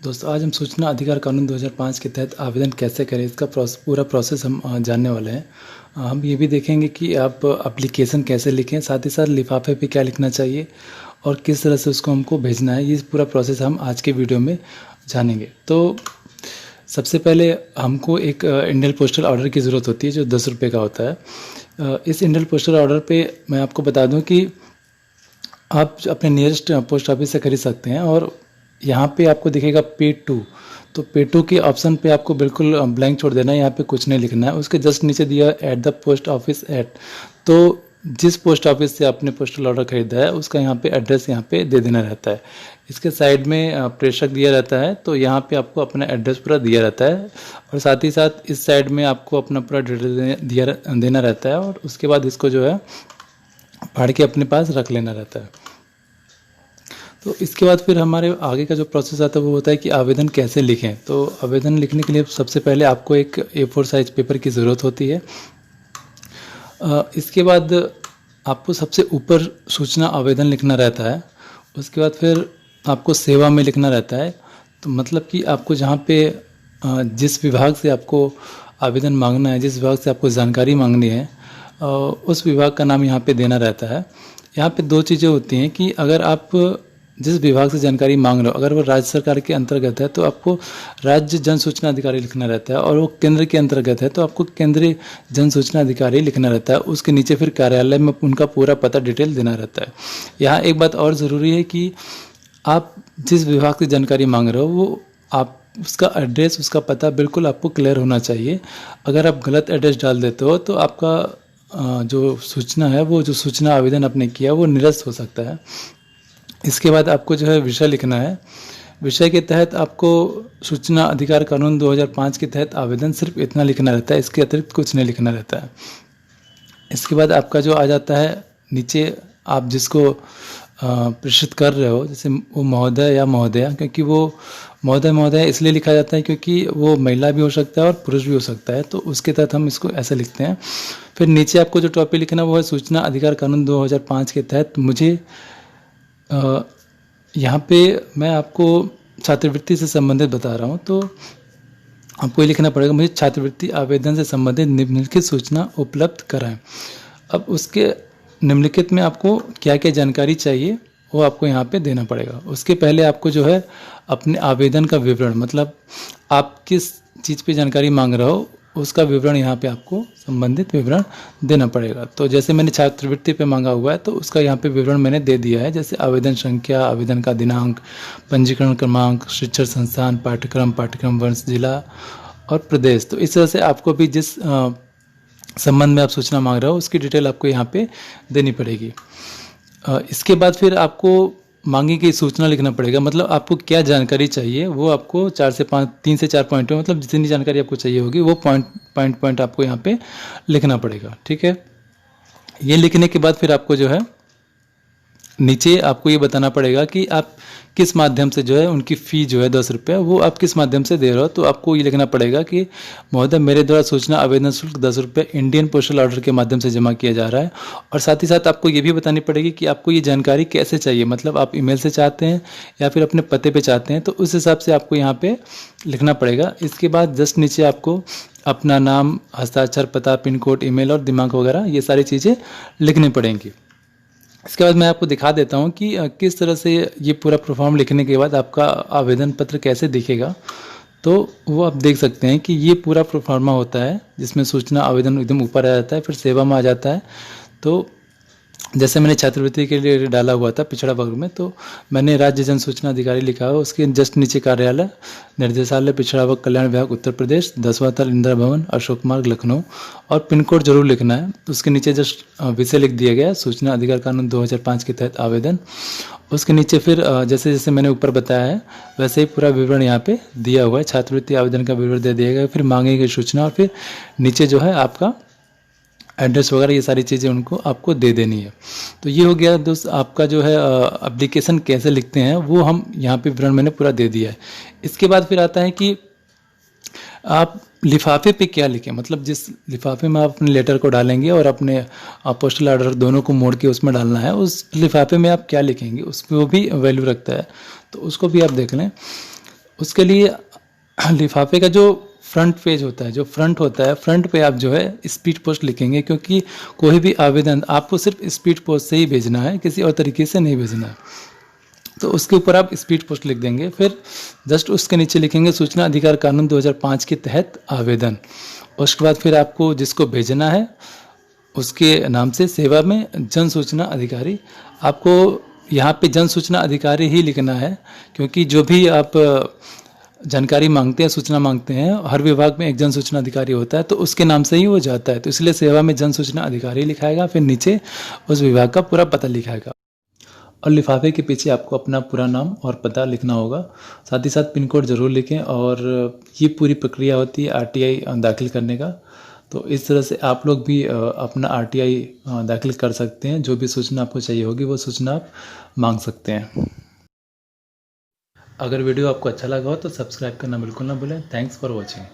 दोस्तों आज हम सूचना अधिकार कानून 2005 के तहत आवेदन कैसे करें इसका पूरा प्रोसेस हम जानने वाले हैं। हम ये भी देखेंगे कि आप एप्लीकेशन कैसे लिखें, साथ ही साथ लिफाफे पे क्या लिखना चाहिए और किस तरह से उसको हमको भेजना है। ये पूरा प्रोसेस हम आज के वीडियो में जानेंगे। तो सबसे पहले हमको एक इंडियन पोस्टल ऑर्डर की ज़रूरत होती है जो 10 रुपये का होता है। इस इंडियन पोस्टल ऑर्डर पे मैं आपको बता दूं कि आप अपने नियरेस्ट पोस्ट ऑफिस से खरीद सकते हैं और यहाँ पे आपको दिखेगा पे टू, तो पे टू के ऑप्शन पे आपको बिल्कुल ब्लैंक छोड़ देना है, यहाँ पे कुछ नहीं लिखना है। उसके जस्ट नीचे दिया at the post office at, तो जिस पोस्ट ऑफिस से आपने पोस्टल ऑर्डर खरीदा है उसका यहाँ पे एड्रेस यहाँ पे दे देना रहता है। इसके साइड में प्रेषक दिया रहता है, तो यहाँ पे आपको अपना एड्रेस पूरा दिया रहता है और साथ ही साथ इस साइड में आपको अपना पूरा डिटेल देना रहता है और उसके बाद इसको जो है फाड़ के अपने पास रख लेना रहता है। तो इसके बाद फिर हमारे आगे का जो प्रोसेस आता है वो होता है कि आवेदन कैसे लिखें। तो आवेदन लिखने के लिए सबसे पहले आपको एक A4 साइज पेपर की ज़रूरत होती है। इसके बाद आपको सबसे ऊपर सूचना आवेदन लिखना रहता है। उसके बाद फिर आपको सेवा में लिखना रहता है, तो मतलब कि आपको जहाँ पे जिस विभाग से आपको आवेदन मांगना है, जिस विभाग से आपको जानकारी मांगनी है, उस विभाग का नाम यहाँ पे देना रहता है। यहाँ पे दो चीज़ें होती हैं कि अगर आप जिस विभाग से जानकारी मांग रहे हो, अगर वो राज्य सरकार के अंतर्गत है तो आपको राज्य जन सूचना अधिकारी लिखना रहता है, और वो केंद्र के अंतर्गत है तो आपको केंद्रीय जन सूचना अधिकारी लिखना रहता है। उसके नीचे फिर कार्यालय में उनका पूरा पता डिटेल देना रहता है। यहाँ एक बात और ज़रूरी है कि आप जिस विभाग से जानकारी मांग रहे हो वो आप उसका एड्रेस, उसका पता बिल्कुल आपको क्लियर होना चाहिए। अगर आप गलत एड्रेस डाल देते हो तो आपका जो सूचना है, वो जो सूचना आवेदन आपने किया वो निरस्त हो सकता है। इसके बाद आपको जो है विषय लिखना है। विषय के तहत आपको सूचना अधिकार कानून 2005 के तहत आवेदन सिर्फ इतना लिखना रहता है, इसके अतिरिक्त कुछ नहीं लिखना रहता है। इसके बाद आपका जो आ जाता है नीचे, आप जिसको प्रेषित कर रहे हो, जैसे वो महोदय या महोदया, क्योंकि वो महोदय महोदया इसलिए लिखा जाता है क्योंकि वो महिला भी हो सकता है और पुरुष भी हो सकता है, तो उसके तहत हम इसको ऐसे लिखते हैं। फिर नीचे आपको जो टॉपिक लिखना वो है सूचना अधिकार कानून 2005 के तहत मुझे यहाँ पे मैं आपको छात्रवृत्ति से संबंधित बता रहा हूँ, तो आपको ये लिखना पड़ेगा मुझे छात्रवृत्ति आवेदन से संबंधित निम्नलिखित सूचना उपलब्ध कराएं। अब उसके निम्नलिखित में आपको क्या क्या जानकारी चाहिए वो आपको यहाँ पे देना पड़ेगा। उसके पहले आपको जो है अपने आवेदन का विवरण, मतलब आप किस चीज़ पे जानकारी मांग रहे हो उसका विवरण यहाँ पे आपको संबंधित विवरण देना पड़ेगा। तो जैसे मैंने छात्रवृत्ति पे मांगा हुआ है तो उसका यहाँ पे विवरण मैंने दे दिया है, जैसे आवेदन संख्या, आवेदन का दिनांक, पंजीकरण क्रमांक, शिक्षण संस्थान, पाठ्यक्रम वर्ष, जिला और प्रदेश। तो इस तरह से आपको भी जिस संबंध में आप सूचना मांग रहे हो उसकी डिटेल आपको यहाँ पे देनी पड़ेगी। इसके बाद फिर आपको मांगी गई सूचना लिखना पड़ेगा, मतलब आपको क्या जानकारी चाहिए वो आपको 3 से 4 पॉइंट में, मतलब जितनी जानकारी आपको चाहिए होगी वो पॉइंट आपको यहाँ पे लिखना पड़ेगा। ठीक है, ये लिखने के बाद फिर आपको जो है नीचे आपको ये बताना पड़ेगा कि आप किस माध्यम से जो है उनकी फ़ी जो है 10 रुपये, वो आप किस माध्यम से दे रहे हो। तो आपको ये लिखना पड़ेगा कि महोदय मेरे द्वारा सूचना आवेदन शुल्क 10 रुपये इंडियन पोस्टल ऑर्डर के माध्यम से जमा किया जा रहा है। और साथ ही साथ आपको ये भी बतानी पड़ेगी कि आपको ये जानकारी कैसे चाहिए, मतलब आप ईमेल से चाहते हैं या फिर अपने पते पर चाहते हैं, तो उस हिसाब से आपको यहाँ पर लिखना पड़ेगा। इसके बाद जस्ट नीचे आपको अपना नाम, हस्ताक्षर, पता, पिन कोड, ईमेल और दिनांक वगैरह ये सारी चीज़ें लिखनी पड़ेंगी। इसके बाद मैं आपको दिखा देता हूँ कि किस तरह से ये पूरा फॉर्म लिखने के बाद आपका आवेदन पत्र कैसे दिखेगा। तो वो आप देख सकते हैं कि ये पूरा प्रोफार्मा होता है जिसमें सूचना आवेदन एकदम ऊपर आ जाता है, फिर सेवा में आ जाता है। तो जैसे मैंने छात्रवृत्ति के लिए डाला हुआ था पिछड़ा वर्ग में, तो मैंने राज्य जन सूचना अधिकारी लिखा हुआ, उसके जस्ट नीचे कार्यालय, निर्देशालय पिछड़ा वर्ग कल्याण विभाग उत्तर प्रदेश, 10वां तल, इंदिरा भवन, अशोक मार्ग, लखनऊ, और पिन कोड जरूर लिखना है। उसके नीचे जस्ट विषय लिख दिया गया सूचना अधिकार कानून 2005 के तहत आवेदन। उसके नीचे फिर जैसे जैसे मैंने ऊपर बताया है वैसे ही पूरा विवरण यहाँ पे दिया हुआ है, छात्रवृत्ति आवेदन का विवरण दे दिया गया, फिर मांगी गई सूचना, और फिर नीचे जो है आपका एड्रेस वगैरह ये सारी चीज़ें उनको आपको दे देनी है। तो ये हो गया दोस्त आपका जो है एप्लीकेशन कैसे लिखते हैं वो हम यहाँ पे विवरण मैंने पूरा दे दिया है। इसके बाद फिर आता है कि आप लिफाफे पे क्या लिखें, मतलब जिस लिफाफे में आप अपने लेटर को डालेंगे और अपने पोस्टल ऑर्डर दोनों को मोड़ के उसमें डालना है, उस लिफाफे में आप क्या लिखेंगे उसको भी वैल्यू रखता है, तो उसको भी आप देख लें। उसके लिए लिफाफे का जो फ्रंट पेज होता है, जो फ्रंट होता है, फ्रंट पे आप जो है स्पीड पोस्ट लिखेंगे, क्योंकि कोई भी आवेदन आपको सिर्फ स्पीड पोस्ट से ही भेजना है, किसी और तरीके से नहीं भेजना है। तो उसके ऊपर आप स्पीड पोस्ट लिख देंगे, फिर जस्ट उसके नीचे लिखेंगे सूचना अधिकार कानून 2005 के तहत आवेदन। उसके बाद फिर आपको जिसको भेजना है उसके नाम से सेवा में जन सूचना अधिकारी, आपको यहाँ पे जन सूचना अधिकारी ही लिखना है, क्योंकि जो भी आप जानकारी मांगते हैं, सूचना मांगते हैं, हर विभाग में एक जन सूचना अधिकारी होता है, तो उसके नाम से ही वो जाता है। तो इसलिए सेवा में जन सूचना अधिकारी लिखाएगा, फिर नीचे उस विभाग का पूरा पता लिखाएगा। और लिफाफे के पीछे आपको अपना पूरा नाम और पता लिखना होगा, साथ ही साथ पिन कोड ज़रूर लिखें। और ये पूरी प्रक्रिया होती है आरटीआई दाखिल करने का। तो इस तरह से आप लोग भी अपना आरटीआई दाखिल कर सकते हैं। जो भी सूचना आपको चाहिए होगी वो सूचना आप मांग सकते हैं। अगर वीडियो आपको अच्छा लगा हो तो सब्सक्राइब करना बिल्कुल ना भूलें। Thanks for watching.